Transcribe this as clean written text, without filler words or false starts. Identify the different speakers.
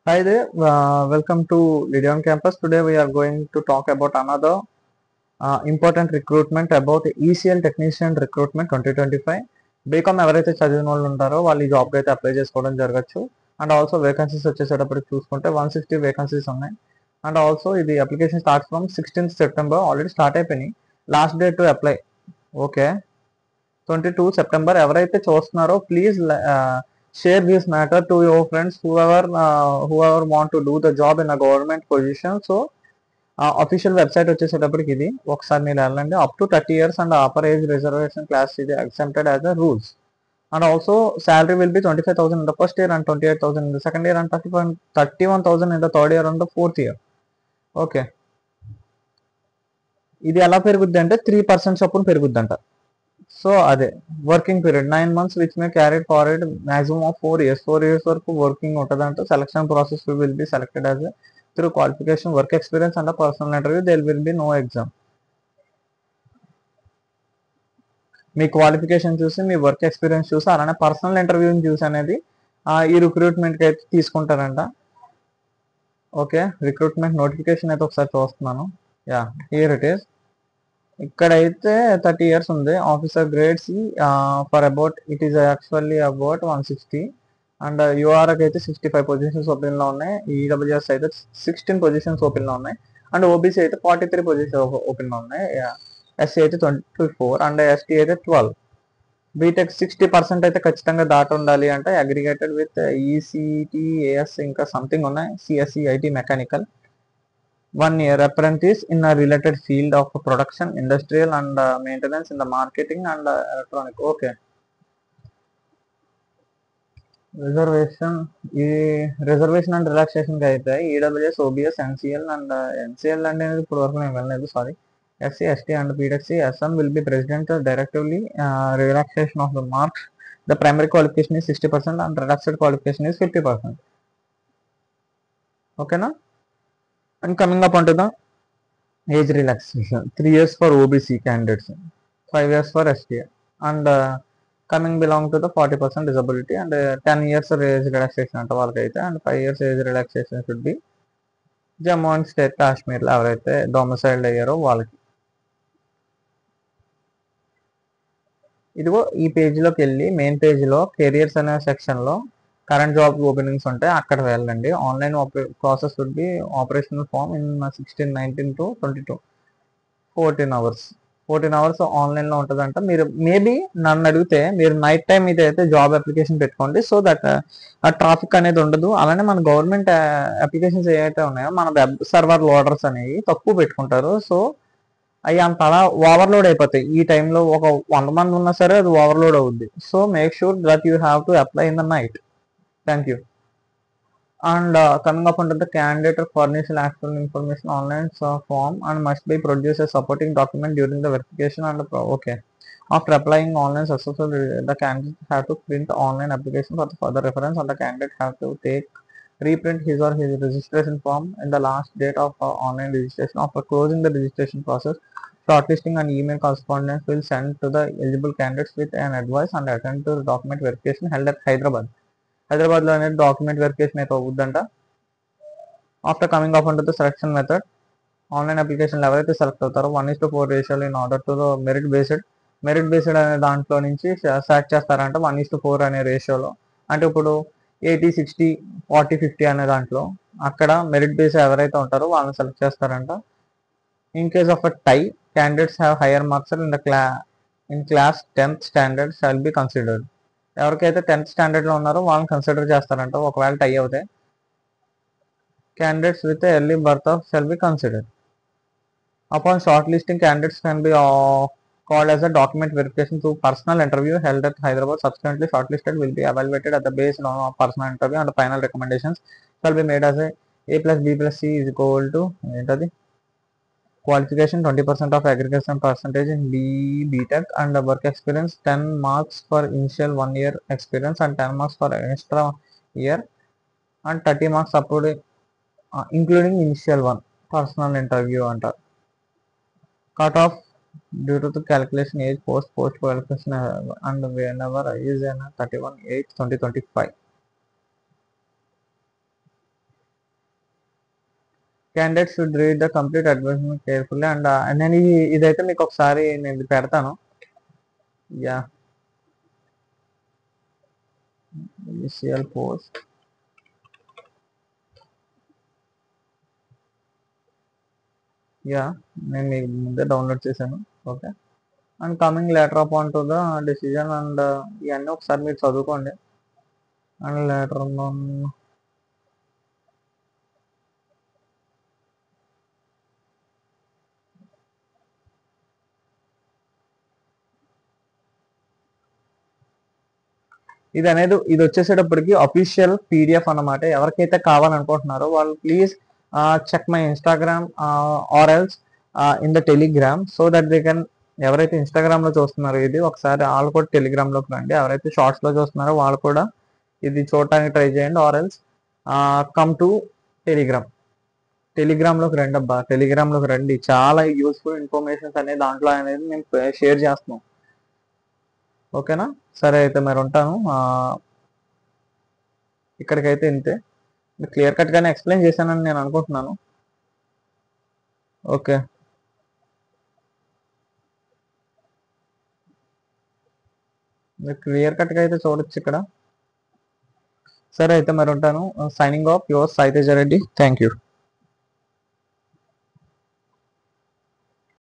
Speaker 1: Hi there, welcome to Lydion campus. Today we are going to talk about another important recruitment about ECL Technician Recruitment 2025. BCom ఎవరైతే చదివిన వాళ్ళు ఉంటారో వాళ్ళు ఈ జాబ్కి అయితే అప్లై చేసుకోవడం జరగచ్చు. అండ్ ఆల్సో వేకెన్సీస్ వచ్చేసేటప్పటికి చూసుకుంటే 160 వేకెన్సీస్ ఉన్నాయి. అండ్ ఆల్సో ఇది application start from 16th September already start అయిపోయినాయి. Last date to apply okay 22 September. ఎవరైతే చూస్తున్నారో please share this matter to your friends whoever want to do the job in a government position. So official website వచ్చేసేటప్పటికి ఇది ఒకసారి మీరు వెళ్ళండి. Up to 30 years and upper age reservation class ఇది exempted as the rules. And also salary will be 25,000 in the first year and 28,000 in the second year and 31,000 in the third year and the fourth year. Okay, ఇది ఎలా పెరుగుద్ది అంటే 3% చొప్పున పెరుగుద్దంట. So అదే working period 9 months which may carried forward maximum of 4 years. 4 years వరకు working ఉంటుందంట. Selection process will be selected as through qualification, work experience and personal interview. There will be no exam. మీ qualification చూసి, మీ work experience చూసి, అలానే personal ఇంటర్వ్యూని చూసి అనేది ఈ రిక్రూట్మెంట్కి అయితే తీసుకుంటారంట. ఓకే, రిక్రూట్మెంట్ నోటిఫికేషన్ అయితే ఒకసారి చూస్తున్నాను. Yeah, here it is. ఇక్కడైతే 30 years ఉంది. Officer grades for about it is actually about 160 and యూఆర్కి అయితే 65 పొజిషన్స్ ఓపెన్లో ఉన్నాయి. ఈడబ్ల్యూఎస్ అయితే 16 పొజిషన్స్ ఓపెన్లో ఉన్నాయి. అండ్ ఓబీసీ అయితే 43 పొజిషన్స్ ఓపెన్లో ఉన్నాయి. ఎస్సీ అయితే 24 అండ్ ఎస్టీ అయితే 12. బీటెక్ 60% అయితే ఖచ్చితంగా దాటి ఉండాలి అంటే అగ్రిగేటెడ్ విత్ ఈసీటీ, ఏఎస్ ఇంకా సంథింగ్ ఉన్నాయి. CSC, IT, mechanical. 1 year apprentice in a related field of production, industrial and maintenance in the marketing and electronic. Okay. ఈ రిజర్వేషన్ అండ్ రిలాక్సేషన్ అయితే EWS, OBC, NCL and NCL అనేది ఇప్పుడు వరకు నేను వెళ్ళలేదు, sorry. SC, ST and PWC SM will be president directively. Relaxation of the marks. The primary qualification is 60% and relaxed qualification is 50%. ఓకేనా? And coming up onto the age relaxation, 3 years for OBC candidates, 5 years for ST, and coming belong to the 40% disability and 10 years age relaxation అంటే వాళ్ళకైతే, and 5 years age relaxation should be Jammu and state కాశ్మీర్లో ఎవరైతే domiciled అయ్యారో వాళ్ళకి. ఇదిగో ఈ పేజీలోకి వెళ్ళి main పేజీలో కెరియర్స్ అనే సెక్షన్లో కరెంట్ జాబ్ ఓపెనింగ్స్ ఉంటాయి, అక్కడ వెళ్ళండి. Online process would be operational form in 16-19 to 22 14 hours. 14 hours ఆన్లైన్లో ఉంటుందంట. మీరు మేబీ నన్ను అడిగితే మీరు నైట్ టైం ఇది అయితే జాబ్ అప్లికేషన్ పెట్టుకోండి, సో దట్ ఆ ట్రాఫిక్ అనేది ఉండదు. అలానే మన గవర్నమెంట్ అప్లికేషన్స్ ఏవైతే ఉన్నాయో మన వెబ్ సర్వర్ లోడర్స్ అనేవి తక్కువ పెట్టుకుంటారు. సో అవి అంత అలా ఓవర్లోడ్ అయిపోతాయి. ఈ టైంలో ఒక 100 మంది ఉన్నా సరే అది ఓవర్లోడ్ అవుద్ది. So make sure that you have to apply in the night. Thank you. And coming up under the candidate furnish actual information online form and must be produce a supporting document during the verification and okay. After applying online successfully, the candidate have to print the online application for the further reference, and the candidate have to reprint his or his registration form in the last date of online registration. After closing the registration process, shortlisting and email correspondence will send to the eligible candidates with an advice and attend to the document verification held at హైదరాబాద్లో అనేది document verification అయితే అవుద్దంట. After coming of అంటూ the selection method, online అప్లికేషన్లు ఎవరైతే select అవుతారో 1:4 రేషియోలో in order to merit based అనే దాంట్లో నుంచి సెలెక్ట్ చేస్తారంట 1:4 అనే రేషియోలో. అంటే ఇప్పుడు 80-60 40-50 అనే దాంట్లో అక్కడ మెరిట్ బేస్ ఎవరైతే ఉంటారో వాళ్ళని సెలెక్ట్ చేస్తారంట. In case of a tie, candidates have higher marks in class 10th standard shall be considered. ఎవరికైతే 10th స్టాండర్డ్లో ఉన్నారో వాళ్ళని కన్సిడర్ చేస్తారంట. ఒకవేళ టై అవుతే candidates with early birth of shall be considered. Upon shortlisting, candidates can be called as a document verification through personal interview held at Hyderabad. Subsequently, shortlisted will be evaluated at the based on personal interview and the final recommendations shall be made as A plus B plus C is equal to qualification 20% of aggregation percentage in BTech and work experience 10 marks for initial 1 year experience and 10 marks for extra year and 30 marks uploaded including initial one personal interview అంటారు. Cut off due to the calculation age post qualification and whenever is 31/8/2025. Candidate should read the complete advertisement carefully and నేను ఇదైతే మీకు ఒకసారి నేను ఇది పెడతాను. Yeah initial post, yeah నేను మీకు ముందే డౌన్లోడ్ చేశాను. Okay, and coming later up on to the decision and ఇవన్నీ ఒకసారి మీరు చదువుకోండి. అండ్ లేటర్ ఇది వచ్చేసేటప్పటికి అఫీషియల్ పీడిఎఫ్ అన్నమాట. ఎవరికైతే కావాలనుకుంటున్నారో వాళ్ళు please check my Instagram or else in the Telegram so that they can. ఎవరైతే ఇన్స్టాగ్రామ్ లో చూస్తున్నారో ఇది ఒకసారి వాళ్ళు కూడా టెలిగ్రామ్ లోకి రండి. ఎవరైతే షార్ట్స్ లో చూస్తున్నారో వాళ్ళు కూడా ఇది చూడటానికి ట్రై చేయండి. Or else come to Telegram. Telegram లోకి రండి అబ్బా, టెలిగ్రామ్ లోకి రండి. చాలా యూస్ఫుల్ ఇన్ఫర్మేషన్స్ అనేది దాంట్లో అనేది మేము షేర్ చేస్తున్నాం. ఓకేనా, సరే అయితే మరి ఉంటాను. ఇక్కడికైతే ఇంతే. క్లియర్ కట్ గానే ఎక్స్ప్లెయిన్ చేశానని నేను అనుకుంటున్నాను. ఓకే, క్లియర్ కట్ గా అయితే చూడొచ్చు ఇక్కడ. సరే అయితే మరి ఉంటాను. Signing off your Sai Teja Reddy. Thank you.